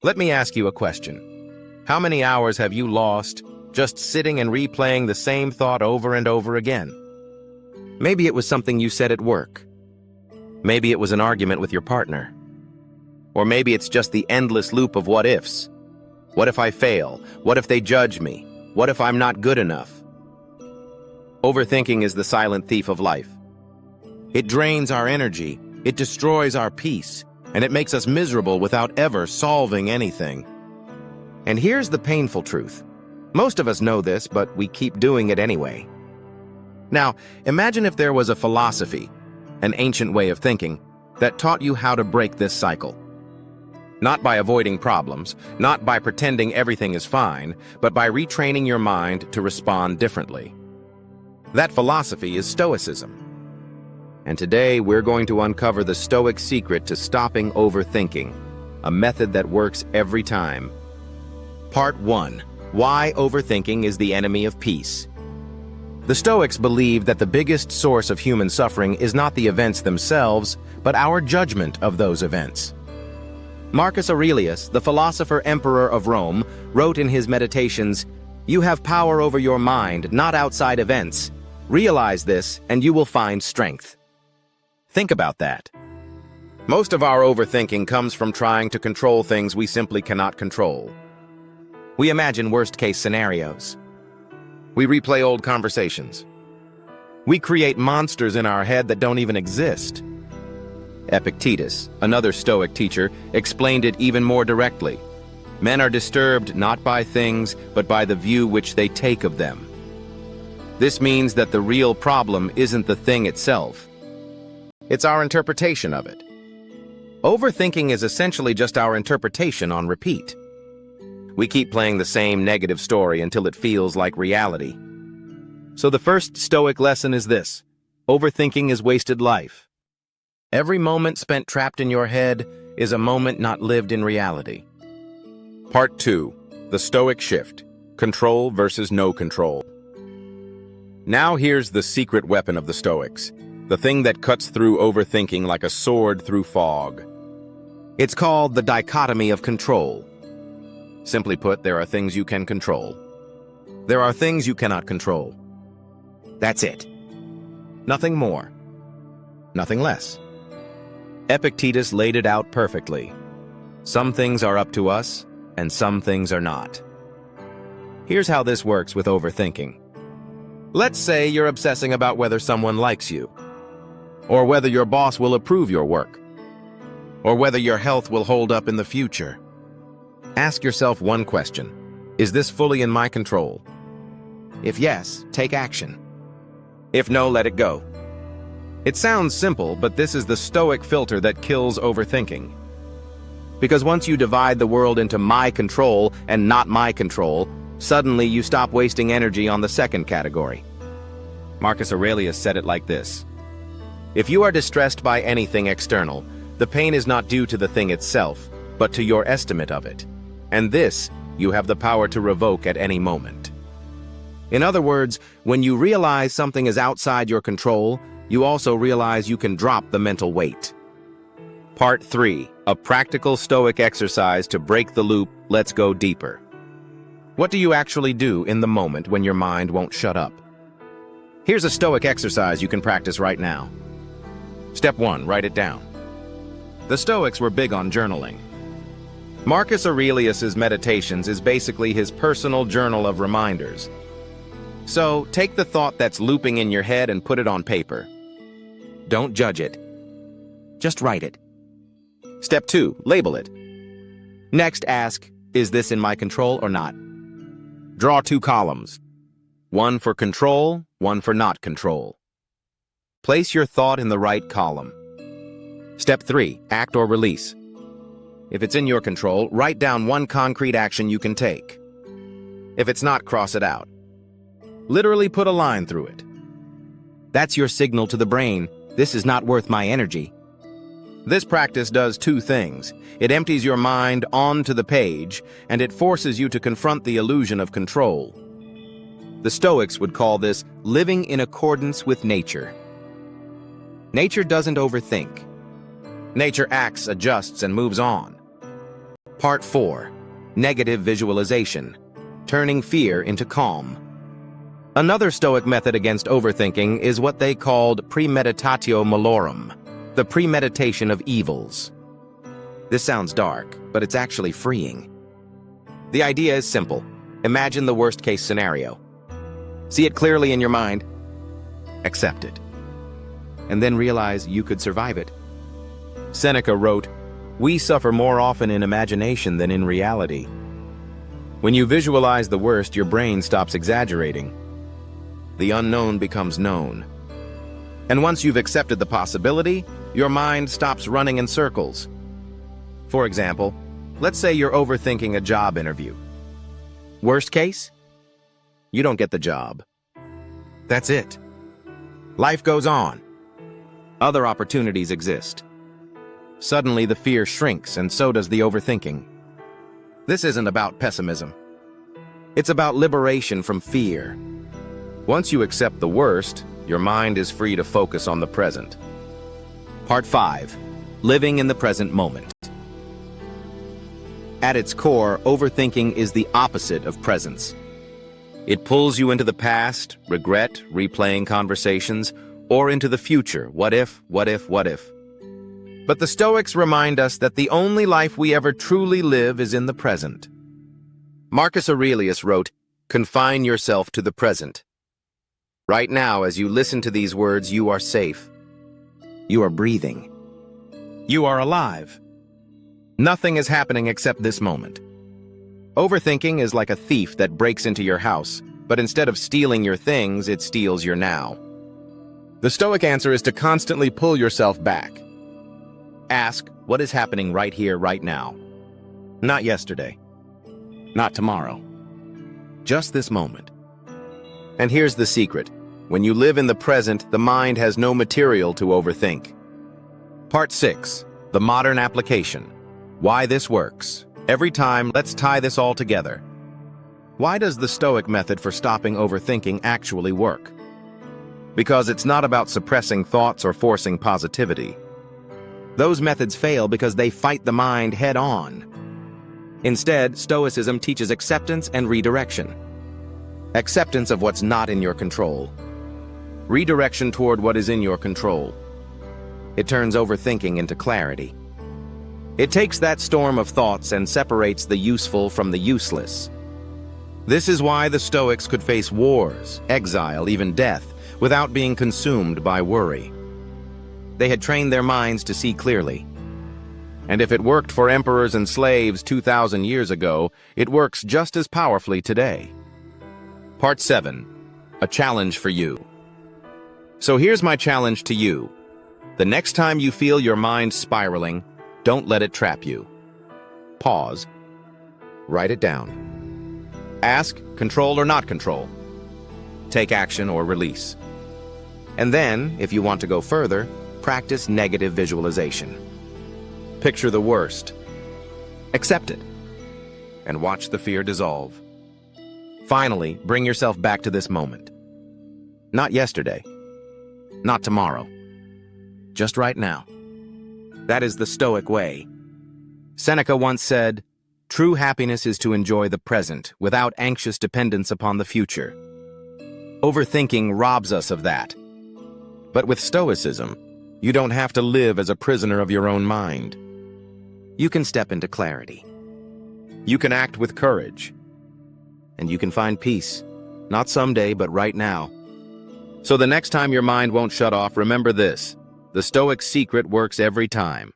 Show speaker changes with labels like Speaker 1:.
Speaker 1: Let me ask you a question. How many hours have you lost just sitting and replaying the same thought over and over again? Maybe it was something you said at work. Maybe it was an argument with your partner. Or maybe it's just the endless loop of what-ifs. What if I fail? What if they judge me? What if I'm not good enough? Overthinking is the silent thief of life. It drains our energy, it destroys our peace, and it makes us miserable without ever solving anything. And here's the painful truth. Most of us know this, but we keep doing it anyway. Now, imagine if there was a philosophy, an ancient way of thinking, that taught you how to break this cycle. Not by avoiding problems, not by pretending everything is fine, but by retraining your mind to respond differently. That philosophy is Stoicism. And today we're going to uncover the Stoic secret to stopping overthinking, a method that works every time. Part 1. Why overthinking is the enemy of peace. The Stoics believed that the biggest source of human suffering is not the events themselves, but our judgment of those events. Marcus Aurelius, the philosopher-emperor of Rome, wrote in his Meditations, "You have power over your mind, not outside events. Realize this, and you will find strength." Think about that. Most of our overthinking comes from trying to control things we simply cannot control. We imagine worst-case scenarios. We replay old conversations. We create monsters in our head that don't even exist. Epictetus, another Stoic teacher, explained it even more directly. Men are disturbed not by things, but by the view which they take of them. This means that the real problem isn't the thing itself. It's our interpretation of it. Overthinking is essentially just our interpretation on repeat. We keep playing the same negative story until it feels like reality. So the first Stoic lesson is this: overthinking is wasted life. Every moment spent trapped in your head is a moment not lived in reality. Part 2. The Stoic shift. Control versus no control. Now here's the secret weapon of the Stoics, the thing that cuts through overthinking like a sword through fog. It's called the Dichotomy of Control. Simply put, there are things you can control. There are things you cannot control. That's it. Nothing more. Nothing less. Epictetus laid it out perfectly. Some things are up to us, and some things are not. Here's how this works with overthinking. Let's say you're obsessing about whether someone likes you, or whether your boss will approve your work, or whether your health will hold up in the future. Ask yourself one question: is this fully in my control? If yes, take action. If no, let it go. It sounds simple, but this is the Stoic filter that kills overthinking. Because once you divide the world into my control and not my control, suddenly you stop wasting energy on the second category. Marcus Aurelius said it like this: if you are distressed by anything external, the pain is not due to the thing itself, but to your estimate of it. And this you have the power to revoke at any moment. In other words, when you realize something is outside your control, you also realize you can drop the mental weight. Part 3. A practical Stoic exercise to break the loop. Let's go deeper. What do you actually do in the moment when your mind won't shut up? Here's a Stoic exercise you can practice right now. Step 1. Write it down. The Stoics were big on journaling. Marcus Aurelius's Meditations is basically his personal journal of reminders. So, take the thought that's looping in your head and put it on paper. Don't judge it. Just write it. Step 2. Label it. Next, ask, is this in my control or not? Draw 2 columns. One for control, one for not control. Place your thought in the right column. Step 3. Act or release. If it's in your control, write down one concrete action you can take. If it's not, cross it out. Literally put a line through it. That's your signal to the brain: this is not worth my energy. This practice does 2 things. It empties your mind onto the page, and it forces you to confront the illusion of control. The Stoics would call this living in accordance with nature. Nature doesn't overthink. Nature acts, adjusts, and moves on. Part 4. Negative visualization. Turning fear into calm. Another Stoic method against overthinking is what they called premeditatio malorum, the premeditation of evils. This sounds dark, but it's actually freeing. The idea is simple. Imagine the worst-case scenario. See it clearly in your mind. Accept it. And then realize you could survive it. Seneca wrote, "We suffer more often in imagination than in reality." When you visualize the worst, your brain stops exaggerating. The unknown becomes known. And once you've accepted the possibility, your mind stops running in circles. For example, let's say you're overthinking a job interview. Worst case? You don't get the job. That's it. Life goes on. Other opportunities exist. Suddenly the fear shrinks, and so does the overthinking. This isn't about pessimism. It's about liberation from fear. Once you accept the worst, your mind is free to focus on the present. Part 5. Living in the present moment. At its core, overthinking is the opposite of presence. It pulls you into the past, regret, replaying conversations, or into the future, what if, what if, what if. But the Stoics remind us that the only life we ever truly live is in the present. Marcus Aurelius wrote, "Confine yourself to the present." Right now, as you listen to these words, you are safe. You are breathing. You are alive. Nothing is happening except this moment. Overthinking is like a thief that breaks into your house, but instead of stealing your things, it steals your now. The Stoic answer is to constantly pull yourself back. Ask, what is happening right here, right now? Not yesterday. Not tomorrow. Just this moment. And here's the secret. When you live in the present, the mind has no material to overthink. Part 6. The modern application. Why this works. Every time, let's tie this all together. Why does the Stoic method for stopping overthinking actually work? Because it's not about suppressing thoughts or forcing positivity. Those methods fail because they fight the mind head-on. Instead, Stoicism teaches acceptance and redirection. Acceptance of what's not in your control. Redirection toward what is in your control. It turns overthinking into clarity. It takes that storm of thoughts and separates the useful from the useless. This is why the Stoics could face wars, exile, even death, without being consumed by worry. They had trained their minds to see clearly. And if it worked for emperors and slaves 2,000 years ago, it works just as powerfully today. Part 7. A challenge for you. So here's my challenge to you. The next time you feel your mind spiraling, don't let it trap you. Pause. Write it down. Ask, control or not control. Take action or release. And then, if you want to go further, practice negative visualization. Picture the worst. Accept it. And watch the fear dissolve. Finally, bring yourself back to this moment. Not yesterday. Not tomorrow. Just right now. That is the Stoic way. Seneca once said, "True happiness is to enjoy the present without anxious dependence upon the future." Overthinking robs us of that. But with Stoicism, you don't have to live as a prisoner of your own mind. You can step into clarity. You can act with courage. And you can find peace, not someday, but right now. So the next time your mind won't shut off, remember this: the Stoic secret works every time.